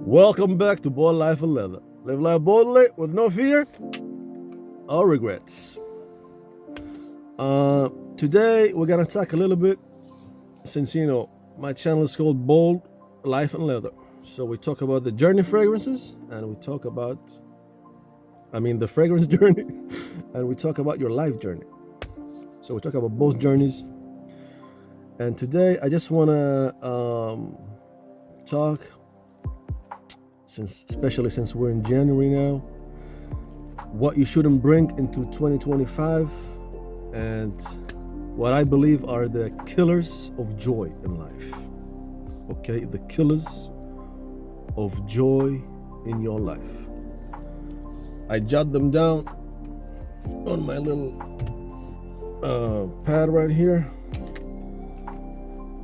Welcome back to Bold Life and Leather. Live life boldly with no fear or regrets. Today we're gonna talk a little bit, since my channel is called Bold Life and Leather. So we talk about the journey fragrances, and we talk about, the fragrance journey, and we talk about your life journey. So we talk about both journeys. And today I just wanna talk, especially since we're in January now, what you shouldn't bring into 2025, and what I believe are the killers of joy in life. Okay, the killers of joy in your life. I jot them down on my little pad right here,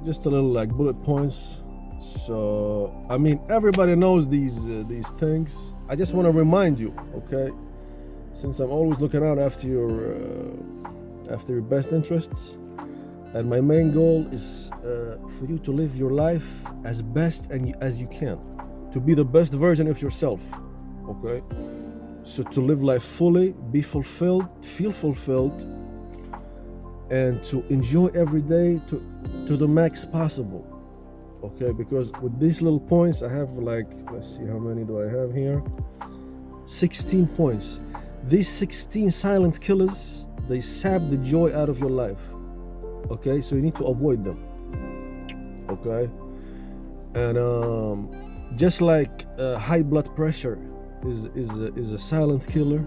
just a little like bullet points. So everybody knows these things. I just want to remind you, okay, since I'm always looking out after your best interests, and my main goal is for you to live your life as best as you can, to be the best version of yourself. Okay, so to live life fully, be fulfilled, feel fulfilled, and to enjoy every day to the max possible. Okay, because with these little points, I have let's see, how many do I have here? 16 points. These 16 silent killers, they sap the joy out of your life. Okay, so you need to avoid them. Okay, and just like high blood pressure is a silent killer,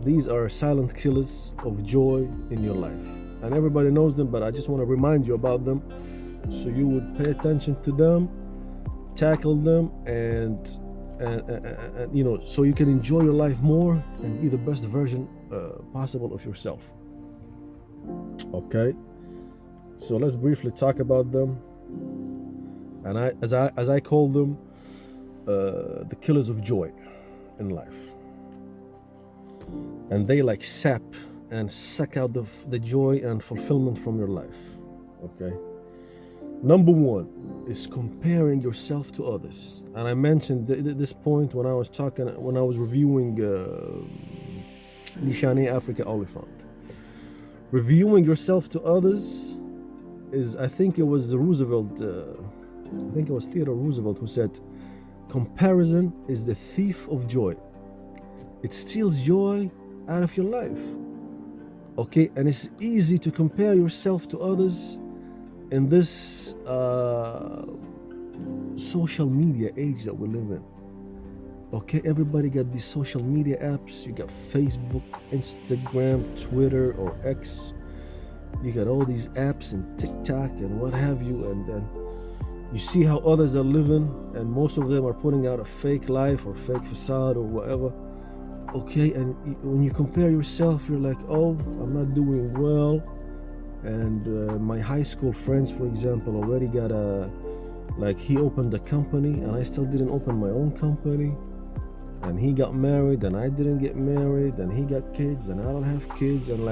these are silent killers of joy in your life, and everybody knows them. But I just want to remind you about them, so you would pay attention to them, tackle them, and so you can enjoy your life more and be the best version possible of yourself. Okay, so let's briefly talk about them, and as I call them, the killers of joy in life, and they like sap and suck out the joy and fulfillment from your life. Okay. Number one is comparing yourself to others, and I mentioned this point when I was reviewing Nishane Africa Oliphant. Reviewing yourself to others is, I think it was Theodore Roosevelt who said, comparison is the thief of joy. It steals joy out of your life. Okay, and it's easy to compare yourself to others in this social media age that we live in. Okay, everybody got these social media apps. You got Facebook, Instagram, Twitter, or X. You got all these apps and TikTok and what have you, and you see how others are living, and most of them are putting out a fake life or fake facade or whatever. Okay, and when you compare yourself, you're like, oh, I'm not doing well. And my high school friends, for example, already got he opened a company, and I still didn't open my own company. And he got married, and I didn't get married. And he got kids, and I don't have kids. And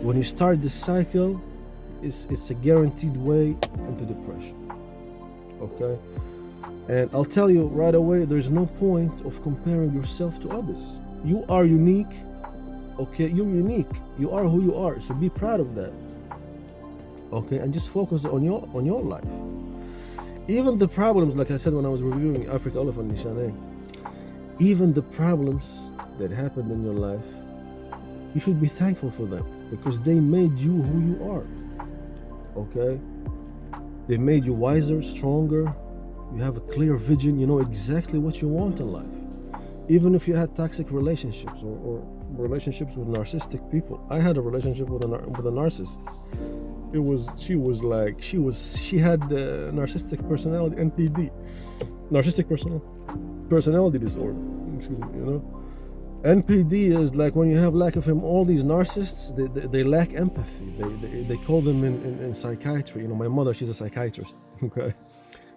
when you start this cycle, it's a guaranteed way into depression. Okay, and I'll tell you right away, there's no point of comparing yourself to others. You are unique. Okay, you're unique. You are who you are. So be proud of that. Okay, and just focus on your life. Even the problems, like I said when I was reviewing Africa Oliphant Nishane, even the problems that happened in your life, you should be thankful for them, because they made you who you are. Okay, they made you wiser, stronger. You have a clear vision. You know exactly what you want in life. Even if you had toxic relationships or relationships with narcissistic people. I had a relationship with a narcissist. She had narcissistic personality, NPD, narcissistic personality disorder. Excuse me. NPD is like when you have lack of him. All these narcissists, they lack empathy. They call them in psychiatry. My mother, she's a psychiatrist. Okay,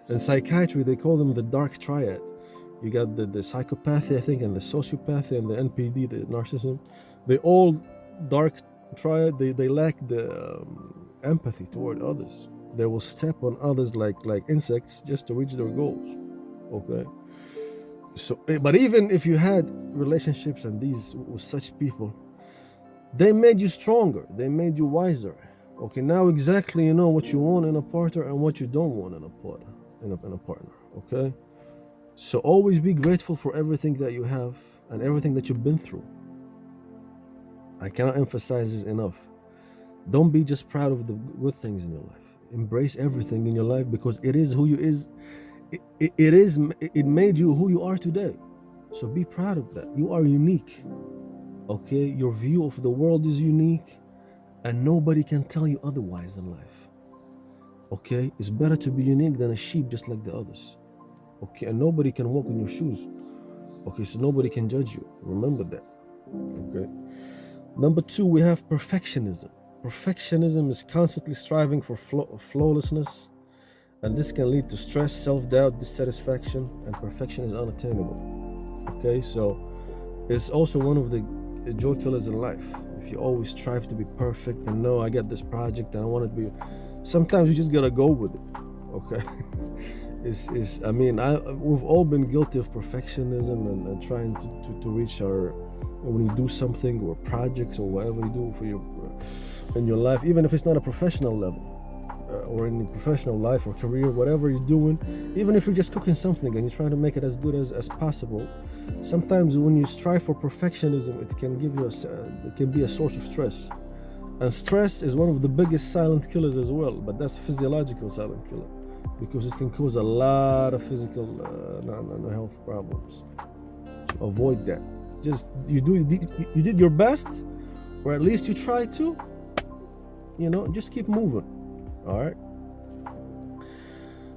in psychiatry they call them the dark triad. You got the psychopathy, I think, and the sociopathy, and the NPD, the narcissism. They all dark triad. They lack the empathy toward others. They will step on others like insects just to reach their goals. Okay, So, but even if you had relationships and these with such people, they made you stronger. They made you wiser. Okay, now exactly you know what you want in a partner and what you don't want in a partner. In a partner. Okay, so always be grateful for everything that you have and everything that you've been through. I cannot emphasize this enough. Don't be just proud of the good things in your life. Embrace everything in your life because it is who you is. It made you who you are today. So be proud of that. You are unique. Okay, your view of the world is unique, and nobody can tell you otherwise in life. Okay, it's better to be unique than a sheep just like the others. Okay, and nobody can walk in your shoes. Okay, so nobody can judge you. Remember that. Okay. Number two, we have perfectionism. Perfectionism is constantly striving for flawlessness, and this can lead to stress, self-doubt, dissatisfaction, and perfection is unattainable. Okay, so it's also one of the joy killers in life. If you always strive to be perfect and no, I got this project and I want it to be, sometimes you just gotta go with it. Okay. We've all been guilty of perfectionism and trying to reach our, when you do something or projects or whatever you do for your in your life, even if it's not a professional level or in professional life or career, whatever you're doing, even if you're just cooking something and you're trying to make it as good as possible, sometimes when you strive for perfectionism, it can give you it can be a source of stress. And stress is one of the biggest silent killers as well, but that's a physiological silent killer because it can cause a lot of physical health problems. So avoid that. Just you did your best, or at least you try to, just keep moving. All right.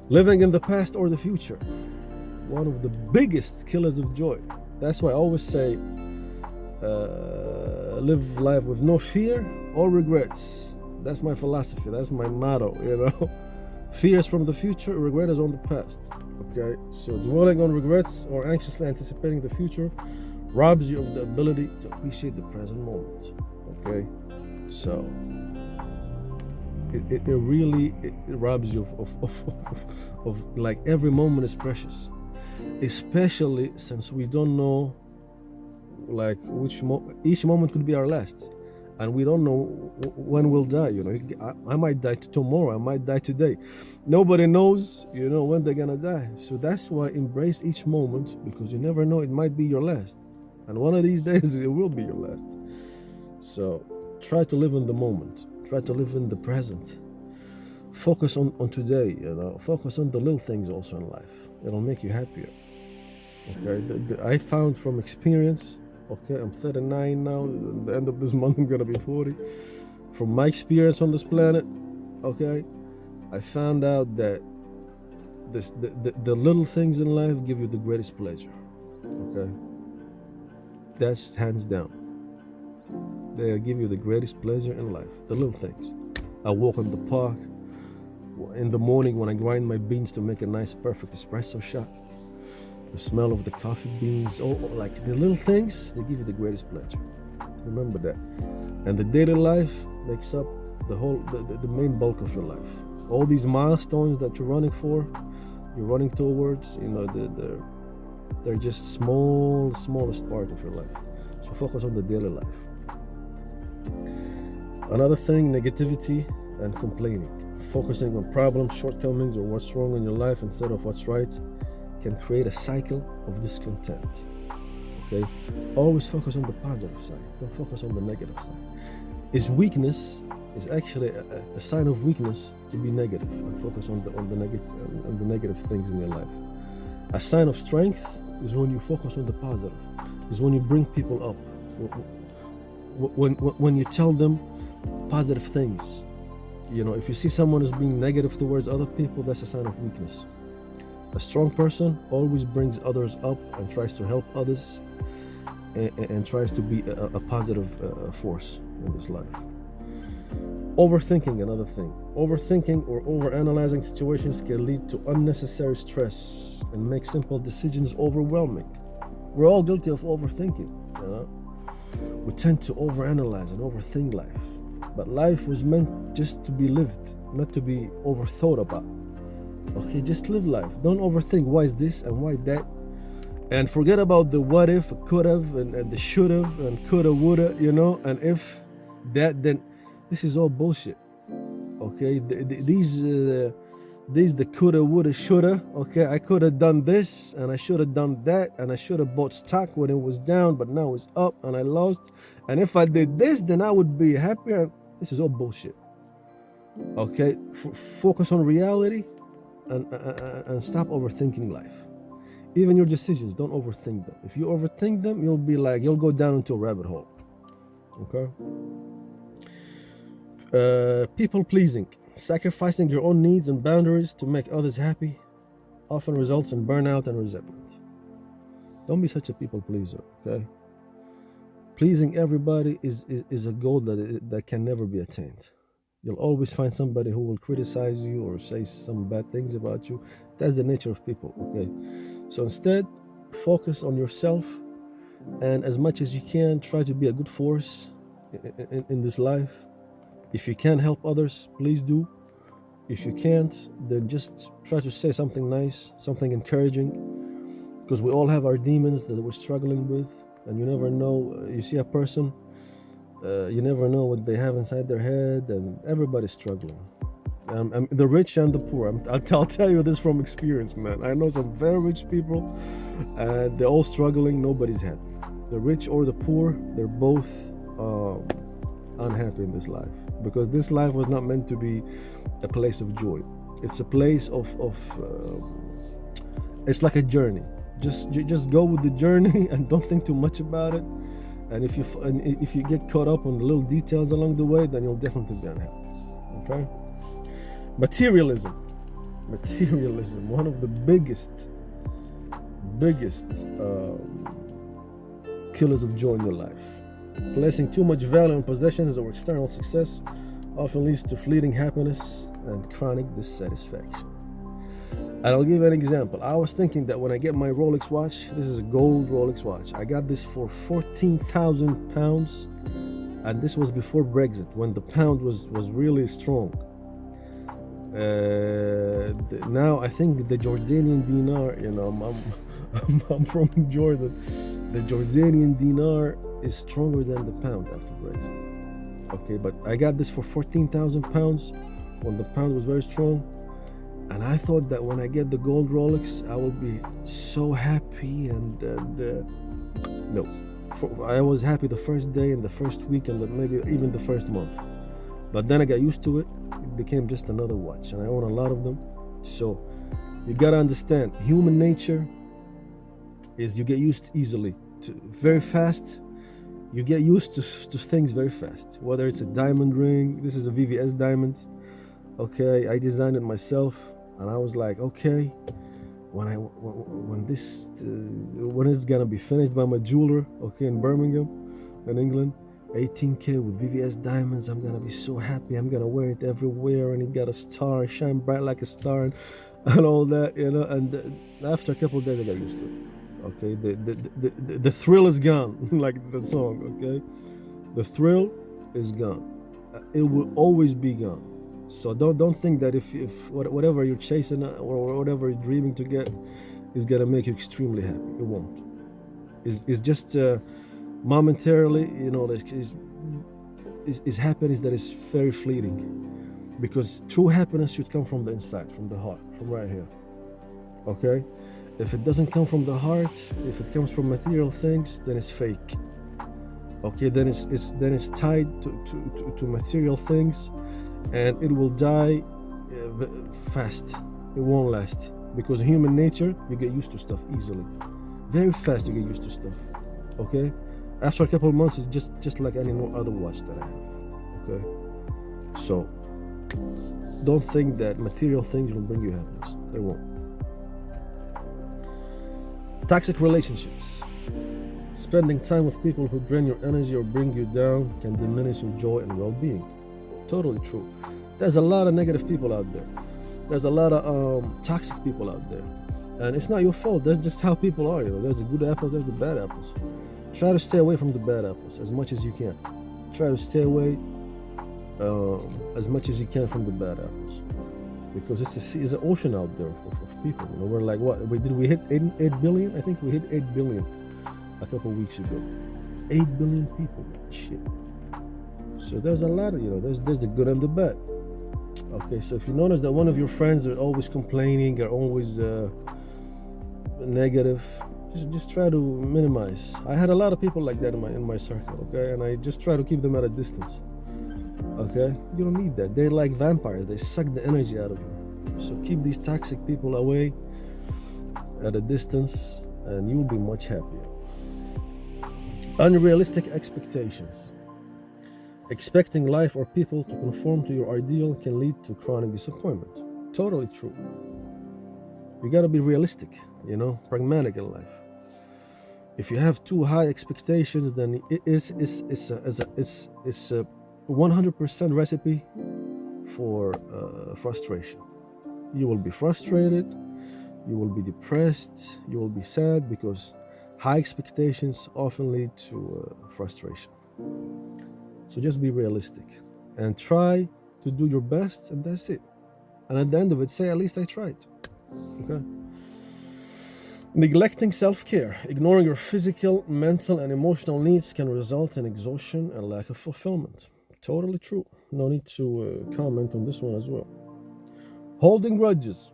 Living in the past or the future, one of the biggest killers of joy. That's why I always say, live life with no fear or regrets. That's my philosophy. That's my motto. Fear is from the future, regret is on the past. Okay, so dwelling on regrets or anxiously anticipating the future robs you of the ability to appreciate the present moment. Okay, so it really robs you of like every moment is precious, especially since we don't know like each moment could be our last, and we don't know when we'll die. I might die tomorrow, I might die today. Nobody knows when they're gonna die. So that's why embrace each moment, because you never know, it might be your last, and one of these days it will be your last. So try to live in the moment, try to live in the present, focus on today. Focus on the little things also in life. It'll make you happier. Okay, I found from experience, okay, I'm 39 now, at the end of this month I'm gonna be 40. From my experience on this planet, okay, I found out that the little things in life give you the greatest pleasure. Okay, that's hands down. They give you the greatest pleasure in life, the little things. I walk in the park in the morning when I grind my beans to make a nice perfect espresso shot. The smell of the coffee beans, like the little things, they give you the greatest pleasure. Remember that. And the daily life makes up the main bulk of your life. All these milestones that you're running towards, they're just smallest part of your life. So focus on the daily life. Another thing, negativity and complaining. Focusing on problems, shortcomings, or what's wrong in your life instead of what's right can create a cycle of discontent. Okay, always focus on the positive side. Don't focus on the negative side. Is actually a sign of weakness to be negative and focus on the negative things in your life. A sign of strength is when you focus on the positive. Is when you bring people up. When you tell them positive things. If you see someone is being negative towards other people, that's a sign of weakness. A strong person always brings others up and tries to help others and tries to be a positive force in this life. Overthinking, another thing. Overthinking or overanalyzing situations can lead to unnecessary stress and make simple decisions overwhelming. We're all guilty of overthinking. We tend to overanalyze and overthink life. But life was meant just to be lived, not to be overthought about. Okay, just live life. Don't overthink why is this and why that. And forget about the what if, could have, and the should have, and coulda, woulda, and if that, then this is all bullshit. Okay, these the coulda, woulda, shoulda. Okay, I could have done this, and I should have done that, and I should have bought stock when it was down, but now it's up, and I lost. And if I did this, then I would be happier. This is all bullshit. Okay, focus on reality, and stop overthinking life. Even your decisions, don't overthink them. If you overthink them, you'll go down into a rabbit hole. Okay. People pleasing, sacrificing your own needs and boundaries to make others happy, often results in burnout and resentment. Don't be such a people pleaser. Okay. Pleasing everybody is a goal that can never be attained. You'll always find somebody who will criticize you or say some bad things about you. That's the nature of people. Okay. So instead, focus on yourself, and as much as you can, try to be a good force in this life. If you can help others, please do. If you can't, then just try to say something nice, something encouraging, because we all have our demons that we're struggling with, and you never know. You see a person, you never know what they have inside their head, and everybody's struggling. The rich and the poor. I'll tell you this from experience, man. I know some very rich people, and they're all struggling. Nobody's happy. The rich or the poor, they're both unhappy in this life, because this life was not meant to be a place of joy. It's a place of it's like a journey. Just go with the journey and don't think too much about it. And if you get caught up on the little details along the way, then you'll definitely be unhappy. Okay. Materialism, one of the biggest killers of joy in your life. Placing too much value on possessions or external success often leads to fleeting happiness and chronic dissatisfaction. And I'll give you an example. I was thinking that when I get my Rolex watch, this is a gold Rolex watch. I got this for £14,000, and this was before Brexit, when the pound was really strong. Now I think the Jordanian dinar, I'm from Jordan. The Jordanian dinar is stronger than the pound after Brexit. Okay, but I got this for £14,000 when the pound was very strong, and I thought that when I get the gold Rolex, I will be so happy. No, I was happy the first day and the first week and maybe even the first month. But then I got used to it. It became just another watch, and I own a lot of them. So you gotta understand, human nature is you get used easily to very fast. You get used to things very fast. Whether it's a diamond ring, this is a VVS diamond. Okay, I designed it myself, and I was like, okay, when it's gonna be finished by my jeweler, okay, in Birmingham, in England. 18K with VVS diamonds, I'm gonna be so happy. I'm gonna wear it everywhere, and it got a star, shine bright like a star, and all that, and after a couple of days I got used to it. Okay, the thrill is gone. Like the song. Okay, the thrill is gone. It will always be gone. So don't think that if whatever you're chasing or whatever you're dreaming to get is gonna make you extremely happy. It won't. It's just momentarily, is happiness that is very fleeting, because true happiness should come from the inside, from the heart, from right here. Okay, if it doesn't come from the heart, if it comes from material things, then it's fake. Okay, then it's tied to material things, and it will die fast. It won't last, because human nature, you get used to stuff easily. Very fast you get used to stuff. Okay, after a couple of months, it's just like any other watch that I have. Okay, so don't think that material things will bring you happiness. They won't. Toxic relationships. Spending time with people who drain your energy or bring you down can diminish your joy and well-being. Totally true. There's a lot of negative people out there. There's a lot of toxic people out there, and it's not your fault. That's just how people are. There's the good apples, there's the bad apples. Try to stay away from the bad apples as much as you can. Try to stay away as much as you can from the bad apples. because it's an ocean out there of people. We're like, what? We hit 8 billion? I think we hit 8 billion a couple weeks ago. 8 billion people, man. Shit. So there's a lot of, there's the good and the bad. Okay, so if you notice that one of your friends are always complaining, are always negative, just try to minimize. I had a lot of people like that in my circle, okay, and I just try to keep them at a distance. Okay, you don't need that. They're like vampires. They suck the energy out of you. So keep these toxic people away at a distance, and you'll be much happier. Unrealistic expectations. Expecting life or people to conform to your ideal can lead to chronic disappointment. Totally true. You gotta be realistic, pragmatic in life. If you have too high expectations, then it's a 100% recipe for frustration. You will be frustrated, you will be depressed, you will be sad, because high expectations often lead to frustration. So just be realistic and try to do your best, and that's it. And at the end of it, say, at least I tried. Okay? Neglecting self-care, ignoring your physical, mental, and emotional needs can result in exhaustion and lack of fulfillment. Totally true. No need to comment on this one as well. Holding grudges.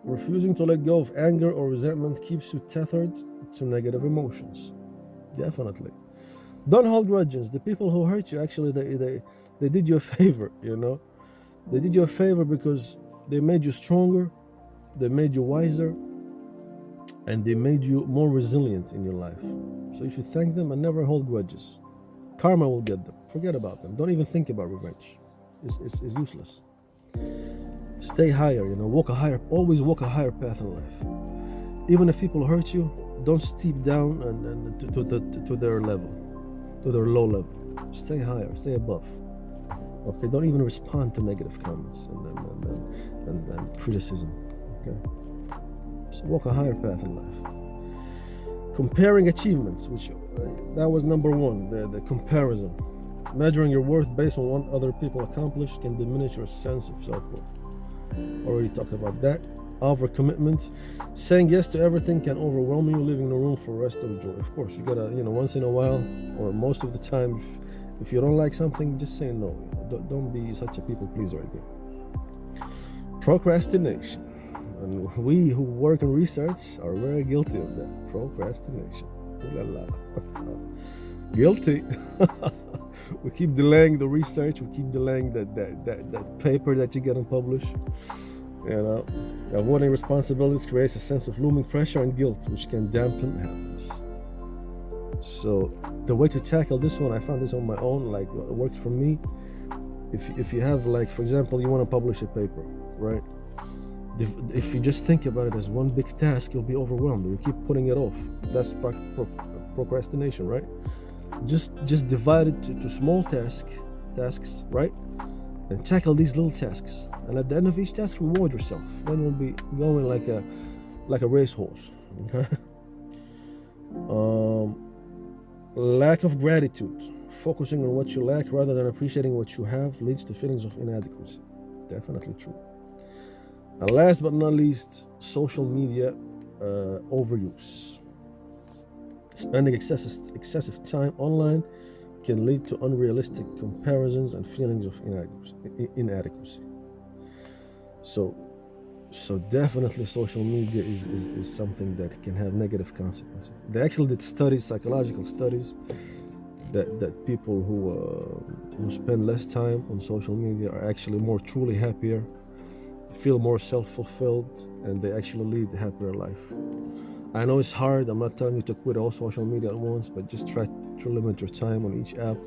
Refusing to let go of anger or resentment keeps you tethered to negative emotions. Definitely. Don't hold grudges. The people who hurt you, actually, they did you a favor, They did you a favor because they made you stronger, they made you wiser, and they made you more resilient in your life. So you should thank them and never hold grudges. Karma will get them. Forget about them. Don't even think about revenge. It's useless. Stay higher, always walk a higher path in life. Even if people hurt you, don't steep down and to their level, to their low level. Stay higher, stay above. Okay, don't even respond to negative comments and criticism. Okay, so walk a higher path in life. Comparing achievements, which that was number one, the comparison. Measuring your worth based on what other people accomplish can diminish your sense of self-worth. Already talked about that. Overcommitment. Saying yes to everything can overwhelm you, leaving no room for rest of joy. Of course, you gotta, once in a while, or most of the time, if you don't like something, just say no. Don't be such a people pleaser again. Procrastination. And we who work in research are very guilty of that. Procrastination. Ooh la la. Guilty. We keep delaying the research. We keep delaying that paper that you're gonna publish. Avoiding responsibilities creates a sense of looming pressure and guilt, which can dampen happiness. So the way to tackle this one, I found this on my own. Like, it works for me. If you have, like, for example, you want to publish a paper, right? If you just think about it as one big task, you'll be overwhelmed. You keep putting it off. That's procrastination, right? Just divide it to small tasks, right? And tackle these little tasks. And at the end of each task, reward yourself. Then you'll be going like a racehorse. Okay. Lack of gratitude. Focusing on what you lack rather than appreciating what you have leads to feelings of inadequacy. Definitely true. And last but not least, social media overuse. Spending excessive time online can lead to unrealistic comparisons and feelings of inadequacy. So definitely social media is something that can have negative consequences. They actually did studies, psychological studies, that people who spend less time on social media are actually more truly happier, feel more self-fulfilled, and they actually lead a happier life. I know it's hard. I'm not telling you to quit all social media at once, but just try to limit your time on each app,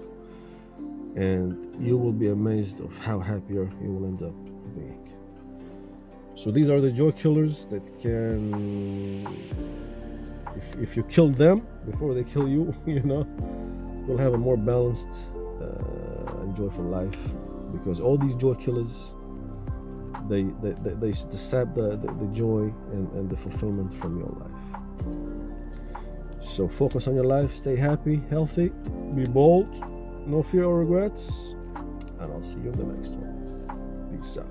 and you will be amazed of how happier you will end up being. So these are the joy killers that can, if you kill them before they kill you, you'll have a more balanced and joyful life, because all these joy killers, they sap the joy and the fulfillment from your life. So focus on your life, stay happy, healthy, be bold, no fear or regrets, and I'll see you in the next one. Peace out.